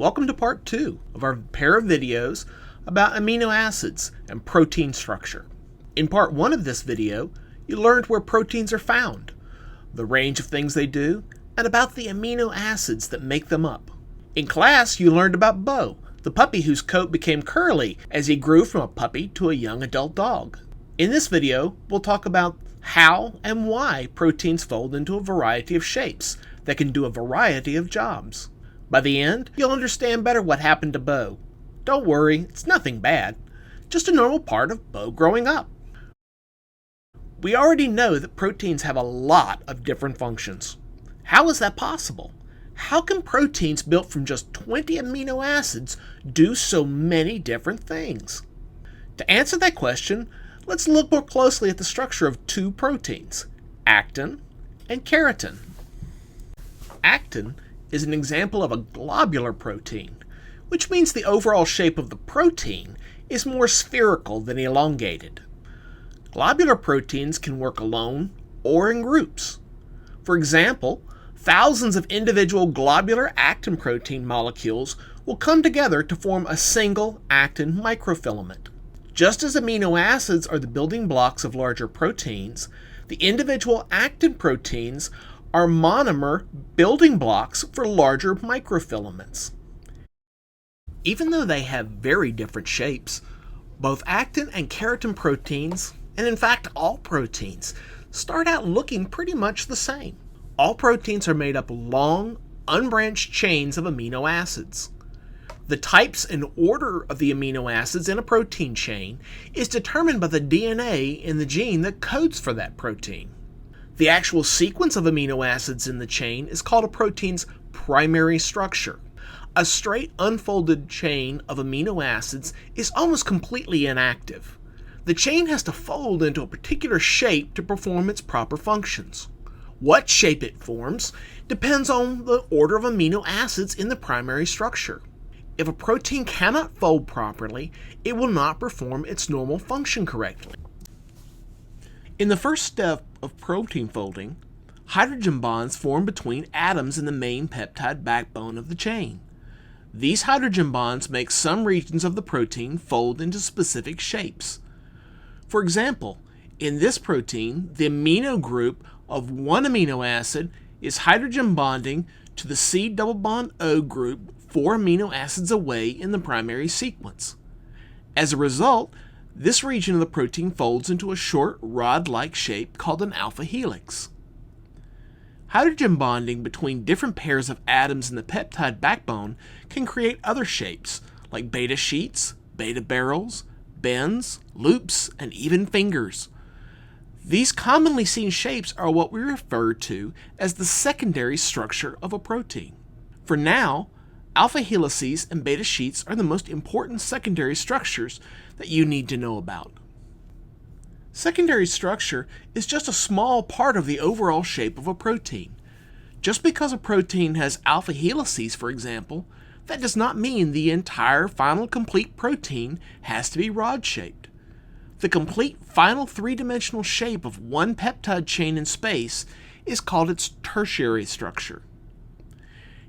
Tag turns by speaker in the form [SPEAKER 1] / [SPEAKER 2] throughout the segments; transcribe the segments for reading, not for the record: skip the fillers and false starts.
[SPEAKER 1] Welcome to part 2 of our pair of videos about amino acids and protein structure. In part 1 of this video, you learned where proteins are found, the range of things they do, and about the amino acids that make them up. In class, you learned about Bo, the puppy whose coat became curly as he grew from a puppy to a young adult dog. In this video, we'll talk about how and why proteins fold into a variety of shapes that can do a variety of jobs. By the end, you'll understand better what happened to Bo. Don't worry, it's nothing bad, just a normal part of Bo growing up. We already know that proteins have a lot of different functions. How is that possible? How can proteins built from just 20 amino acids do so many different things? To answer that question, let's look more closely at the structure of two proteins, actin and keratin. Actin is an example of a globular protein, which means the overall shape of the protein is more spherical than elongated. Globular proteins can work alone or in groups. For example, thousands of individual globular actin protein molecules will come together to form a single actin microfilament. Just as amino acids are the building blocks of larger proteins, the individual actin proteins are monomer building blocks for larger microfilaments. Even though they have very different shapes, both actin and keratin proteins, and in fact all proteins, start out looking pretty much the same. All proteins are made up of long, unbranched chains of amino acids. The types and order of the amino acids in a protein chain is determined by the DNA in the gene that codes for that protein. The actual sequence of amino acids in the chain is called a protein's primary structure. A straight unfolded chain of amino acids is almost completely inactive. The chain has to fold into a particular shape to perform its proper functions. What shape it forms depends on the order of amino acids in the primary structure. If a protein cannot fold properly, it will not perform its normal function correctly. In the first step of protein folding, hydrogen bonds form between atoms in the main peptide backbone of the chain. These hydrogen bonds make some regions of the protein fold into specific shapes. For example, in this protein, the amino group of one amino acid is hydrogen bonding to the C double bond O group 4 amino acids away in the primary sequence. As a result, this region of the protein folds into a short rod-like shape called an alpha helix. Hydrogen bonding between different pairs of atoms in the peptide backbone can create other shapes, like beta sheets, beta barrels, bends, loops, and even fingers. These commonly seen shapes are what we refer to as the secondary structure of a protein. For now, alpha helices and beta sheets are the most important secondary structures that you need to know about. Secondary structure is just a small part of the overall shape of a protein. Just because a protein has alpha helices, for example, that does not mean the entire final complete protein has to be rod-shaped. The complete final three-dimensional shape of one peptide chain in space is called its tertiary structure.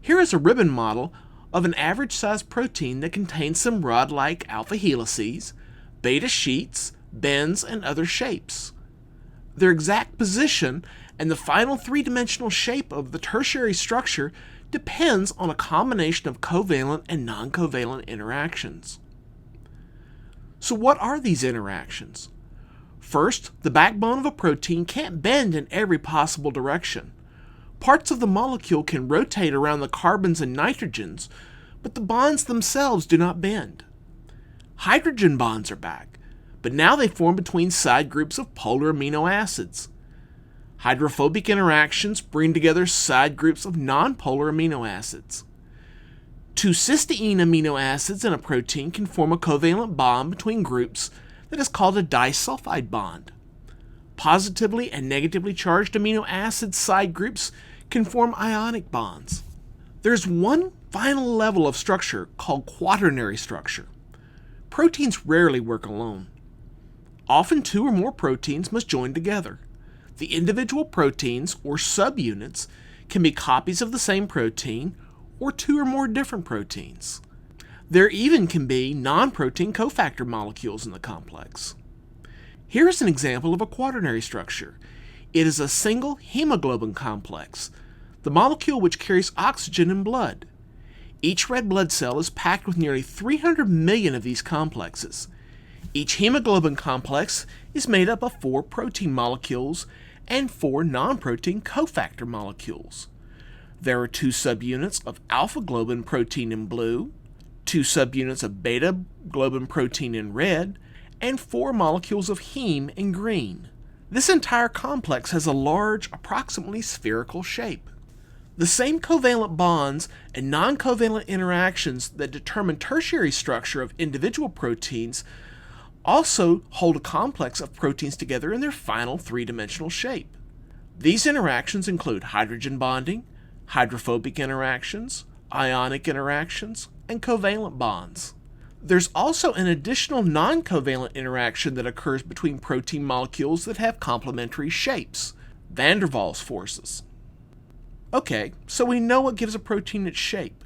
[SPEAKER 1] Here is a ribbon model of an average-sized protein that contains some rod-like alpha helices, beta sheets, bends, and other shapes. Their exact position and the final three-dimensional shape of the tertiary structure depends on a combination of covalent and non-covalent interactions. So what are these interactions? First, the backbone of a protein can't bend in every possible direction. Parts of the molecule can rotate around the carbons and nitrogens, but the bonds themselves do not bend. Hydrogen bonds are back, but now they form between side groups of polar amino acids. Hydrophobic interactions bring together side groups of nonpolar amino acids. Two cysteine amino acids in a protein can form a covalent bond between groups that is called a disulfide bond. Positively and negatively charged amino acid side groups can form ionic bonds. There's one final level of structure called quaternary structure. Proteins rarely work alone. Often two or more proteins must join together. The individual proteins, or subunits, can be copies of the same protein or two or more different proteins. There even can be non-protein cofactor molecules in the complex. Here's an example of a quaternary structure. It is a single hemoglobin complex, the molecule which carries oxygen in blood. Each red blood cell is packed with nearly 300 million of these complexes. Each hemoglobin complex is made up of 4 protein molecules and 4 non-protein cofactor molecules. There are 2 subunits of alpha globin protein in blue, 2 subunits of beta globin protein in red, and 4 molecules of heme in green. This entire complex has a large, approximately spherical shape. The same covalent bonds and non-covalent interactions that determine tertiary structure of individual proteins also hold a complex of proteins together in their final 3-dimensional shape. These interactions include hydrogen bonding, hydrophobic interactions, ionic interactions, and covalent bonds. There's also an additional non-covalent interaction that occurs between protein molecules that have complementary shapes, van der Waals forces. Okay, so we know what gives a protein its shape.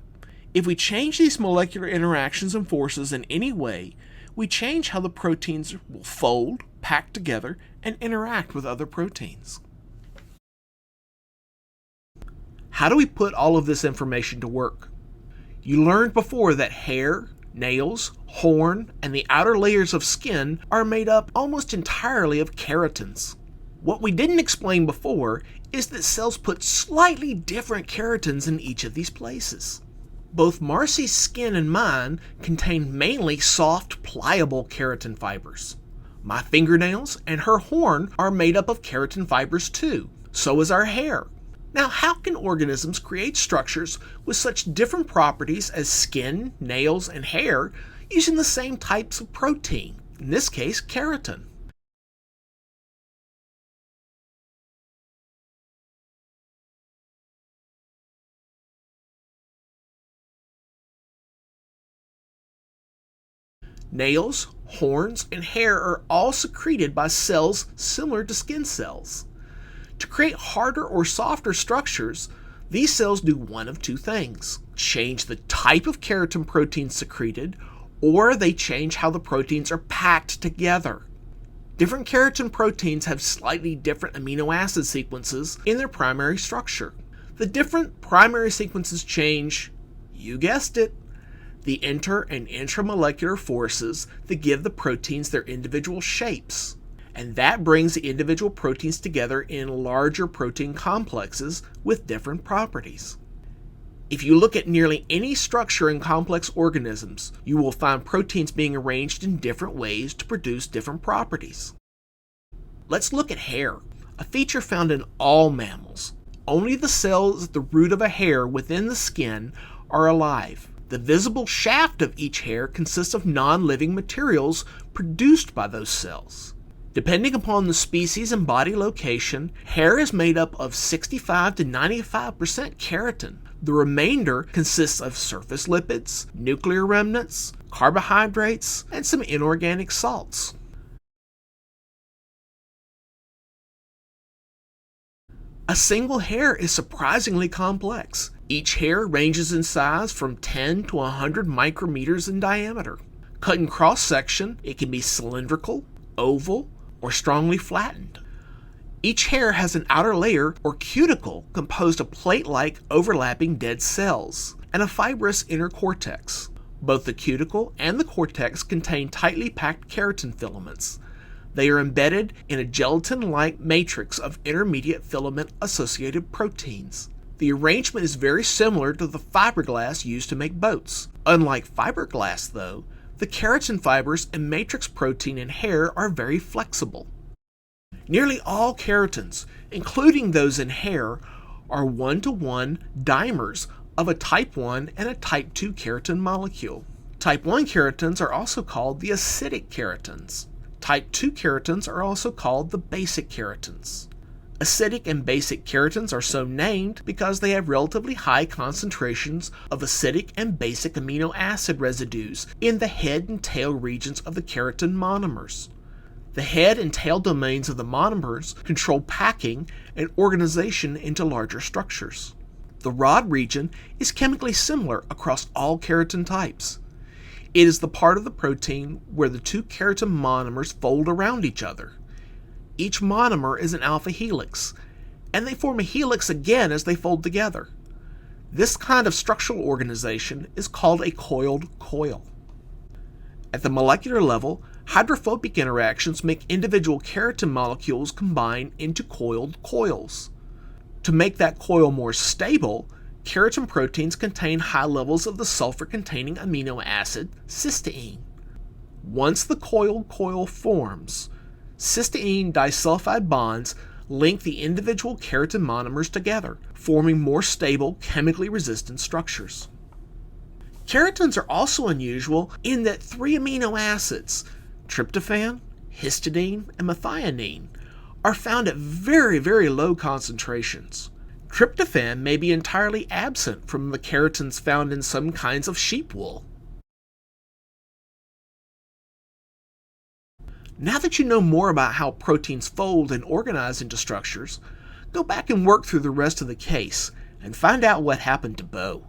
[SPEAKER 1] If we change these molecular interactions and forces in any way, we change how the proteins will fold, pack together, and interact with other proteins. How do we put all of this information to work? You learned before that hair, nails, horn, and the outer layers of skin are made up almost entirely of keratins. What we didn't explain before is that cells put slightly different keratins in each of these places. Both Marcy's skin and mine contain mainly soft, pliable keratin fibers. My fingernails and her horn are made up of keratin fibers too. So is our hair. Now, how can organisms create structures with such different properties as skin, nails, and hair using the same types of protein, in this case, keratin? Nails, horns, and hair are all secreted by cells similar to skin cells. To create harder or softer structures, these cells do one of 2 things: change the type of keratin protein secreted, or they change how the proteins are packed together. Different keratin proteins have slightly different amino acid sequences in their primary structure. The different primary sequences change, you guessed it, the inter and intramolecular forces that give the proteins their individual shapes. And that brings the individual proteins together in larger protein complexes with different properties. If you look at nearly any structure in complex organisms, you will find proteins being arranged in different ways to produce different properties. Let's look at hair, a feature found in all mammals. Only the cells at the root of a hair within the skin are alive. The visible shaft of each hair consists of non-living materials produced by those cells. Depending upon the species and body location, hair is made up of 65 to 95% keratin. The remainder consists of surface lipids, nuclear remnants, carbohydrates, and some inorganic salts. A single hair is surprisingly complex. Each hair ranges in size from 10 to 100 micrometers in diameter. Cut in cross-section, it can be cylindrical, oval, or strongly flattened. Each hair has an outer layer or cuticle composed of plate-like overlapping dead cells and a fibrous inner cortex. Both the cuticle and the cortex contain tightly packed keratin filaments. They are embedded in a gelatin-like matrix of intermediate filament-associated proteins. The arrangement is very similar to the fiberglass used to make boats. Unlike fiberglass, though, the keratin fibers and matrix protein in hair are very flexible. Nearly all keratins, including those in hair, are 1-to-1 dimers of a type 1 and a type 2 keratin molecule. Type 1 keratins are also called the acidic keratins. Type 2 keratins are also called the basic keratins. Acidic and basic keratins are so named because they have relatively high concentrations of acidic and basic amino acid residues in the head and tail regions of the keratin monomers. The head and tail domains of the monomers control packing and organization into larger structures. The rod region is chemically similar across all keratin types. It is the part of the protein where the two keratin monomers fold around each other. Each monomer is an alpha helix, and they form a helix again as they fold together. This kind of structural organization is called a coiled coil. At the molecular level, hydrophobic interactions make individual keratin molecules combine into coiled coils. To make that coil more stable, keratin proteins contain high levels of the sulfur-containing amino acid cysteine. Once the coiled coil forms, cysteine disulfide bonds link the individual keratin monomers together, forming more stable, chemically resistant structures. Keratins are also unusual in that 3 amino acids, tryptophan, histidine, and methionine, are found at very, very low concentrations. Tryptophan may be entirely absent from the keratins found in some kinds of sheep wool. Now that you know more about how proteins fold and organize into structures, go back and work through the rest of the case and find out what happened to Bo.